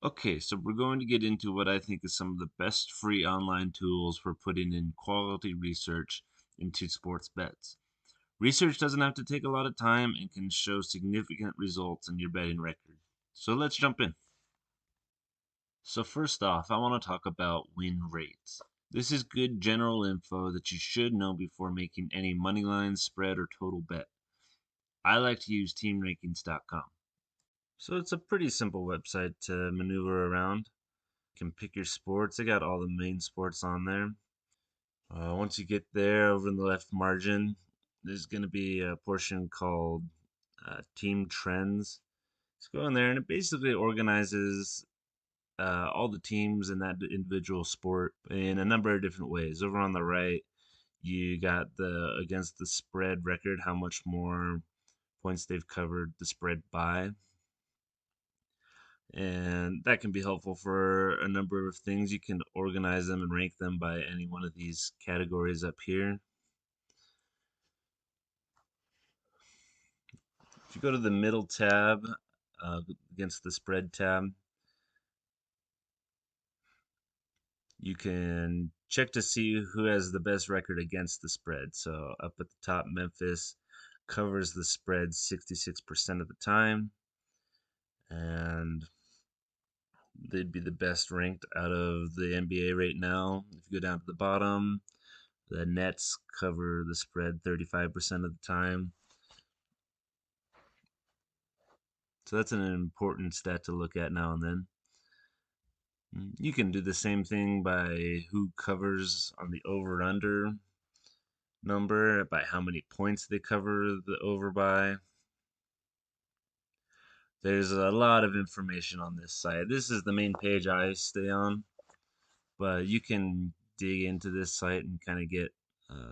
Okay, so we're going to get into what I think is some of the best free online tools for putting in quality research into sports bets. Research doesn't have to take a lot of time and can show significant results in your betting record. So let's jump in. So first off, I want to talk about win rates. This is good general info that you should know before making any money line, spread, or total bet. I like to use teamrankings.com. So it's a pretty simple website to maneuver around. You can pick your sports. They got all the main sports on there. Once you get there, over in the left margin, there's going to be a portion called Team Trends. Just go in there, and it basically organizes all the teams in that individual sport in a number of different ways. Over on the right, you got the against the spread record, how much more points they've covered the spread by. And that can be helpful for a number of things. You can organize them and rank them by any one of these categories up here. If you go to the middle tab against the spread tab, you can check to see who has the best record against the spread. So up at the top, Memphis covers the spread 66% of the time, and they'd be the best ranked out of the NBA right now. If you go down to the bottom, the Nets cover the spread 35% of the time. So that's an important stat to look at now and then. You can do the same thing by who covers on the over under number, by how many points they cover the over by. There's a lot of information on this site. This is the main page I stay on, but you can dig into this site and kind of get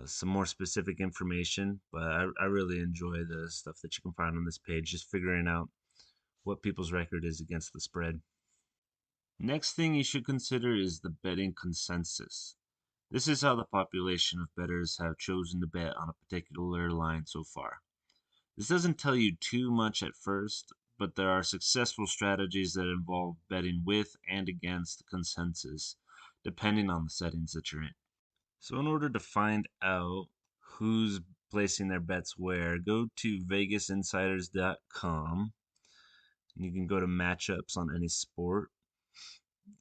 some more specific information. But I really enjoy the stuff that you can find on this page, just figuring out what people's record is against the spread. Next thing you should consider is the betting consensus. This is how the population of bettors have chosen to bet on a particular line so far. This doesn't tell you too much at first, but there are successful strategies that involve betting with and against the consensus, depending on the settings that you're in. So, in order to find out who's placing their bets where, go to vegasinsiders.com. You can go to matchups on any sport,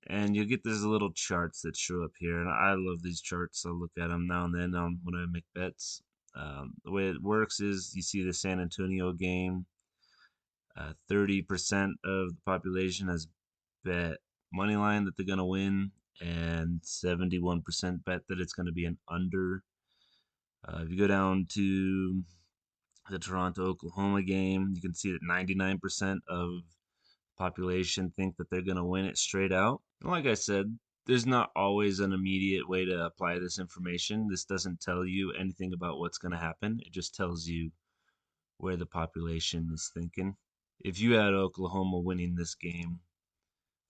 and you'll get these little charts that show up here. And I love these charts. I look at them now and then when I make bets. The way it works is you see the San Antonio game. 30% of the population has bet money line that they're going to win, and 71% bet that it's going to be an under. If you go down to the Toronto Oklahoma game, you can see that 99% of population think that they're going to win it straight out. And like I said, there's not always an immediate way to apply this information. This doesn't tell you anything about what's going to happen. It just tells you where the population is thinking. If you had Oklahoma winning this game,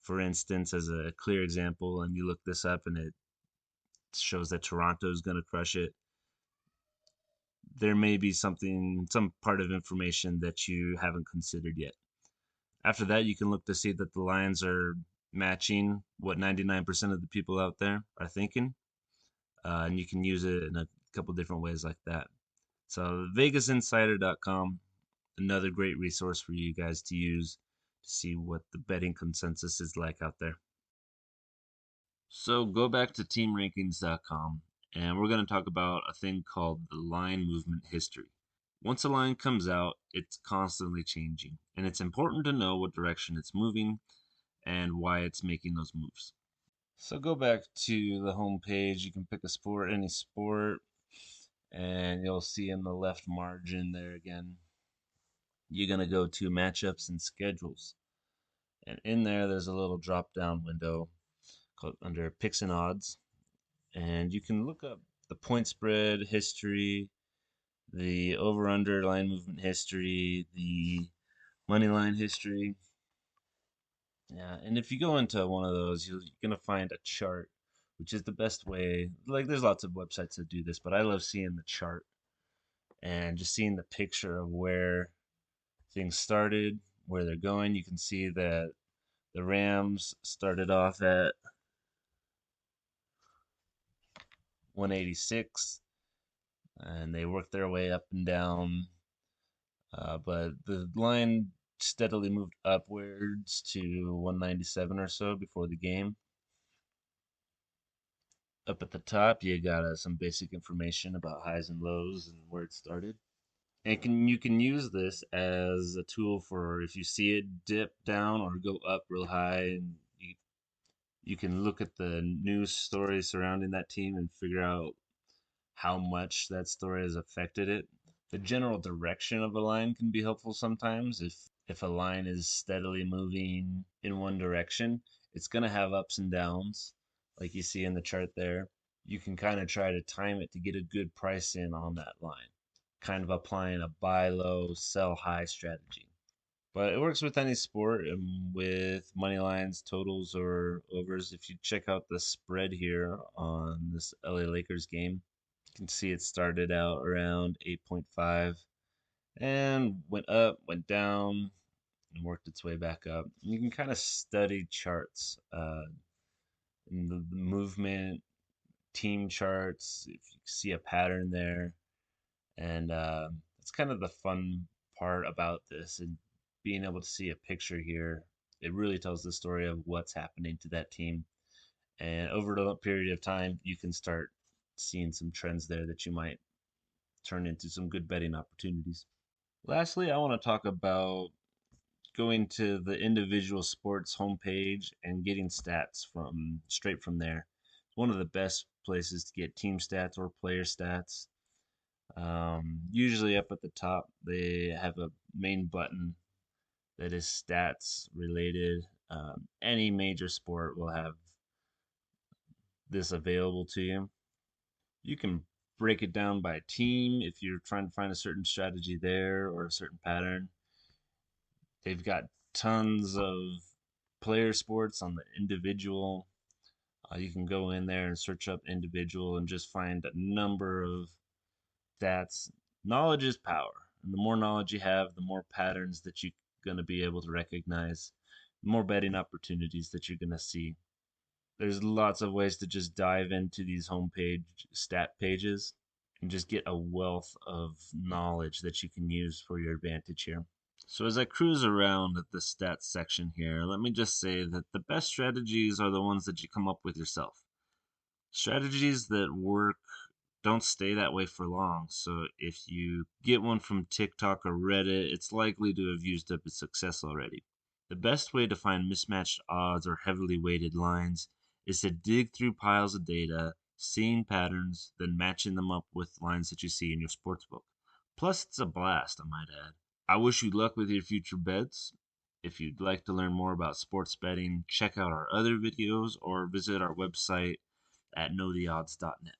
for instance, as a clear example, and you look this up and it shows that Toronto is going to crush it, there may be some part of information that you haven't considered yet. After that, you can look to see that the lines are matching what 99% of the people out there are thinking, and you can use it in a couple different ways like that. So, vegasinsider.com, another great resource for you guys to use to see what the betting consensus is like out there. So go back to teamrankings.com, and we're going to talk about a thing called the line movement history. Once a line comes out, it's constantly changing, and it's important to know what direction it's moving and why it's making those moves. So go back to the home page. You can pick a sport, any sport, and you'll see in the left margin there again, you're going to go to matchups and schedules. And in there, there's a little drop down window called under picks and odds. And you can look up the point spread history, the over under line movement history, the money line history. Yeah, and if you go into one of those, you're going to find a chart, which is the best way. Like, there's lots of websites that do this, but I love seeing the chart and just seeing the picture of where things started, where they're going. You can see that The Rams started off at 186, and they worked their way up and down. But the line steadily moved upwards to 197 or so before the game. Up at the top, you got some basic information about highs and lows and where it started. And you can use this as a tool for if you see it dip down or go up real high, and you can look at the news stories surrounding that team and figure out how much that story has affected it. The general direction of a line can be helpful sometimes. If a line is steadily moving in one direction, it's going to have ups and downs, like you see in the chart there. You can kind of try to time it to get a good price in on that line, kind of applying a buy low, sell high strategy. But it works with any sport and with money lines, totals, or overs. If you check out the spread here on this LA Lakers game, you can see it started out around 8.5 and went up, went down, and worked its way back up. And you can kind of study charts, the movement, team charts, if you see a pattern there. And it's kind of the fun part about this and being able to see a picture here. It really tells the story of what's happening to that team. And over a period of time, you can start seeing some trends there that you might turn into some good betting opportunities. Lastly, I want to talk about going to the individual sports homepage and getting stats from straight from there. It's one of the best places to get team stats or player stats. Usually up at the top, they have a main button that is stats related. Any major sport will have this available to you. You can break it down by team if you're trying to find a certain strategy there or a certain pattern. They've got tons of player sports on the individual. You can go in there and search up individual and just find a number of stats. Knowledge is power. And the more knowledge you have, the more patterns that you're going to be able to recognize, the more betting opportunities that you're going to see. There's lots of ways to just dive into these homepage stat pages and just get a wealth of knowledge that you can use for your advantage here. So as I cruise around at the stats section here, let me just say that the best strategies are the ones that you come up with yourself. Strategies that work don't stay that way for long, so if you get one from TikTok or Reddit, it's likely to have used up its success already. The best way to find mismatched odds or heavily weighted lines is to dig through piles of data, seeing patterns, then matching them up with lines that you see in your sportsbook. Plus, it's a blast, I might add. I wish you luck with your future bets. If you'd like to learn more about sports betting, check out our other videos or visit our website at knowtheodds.net.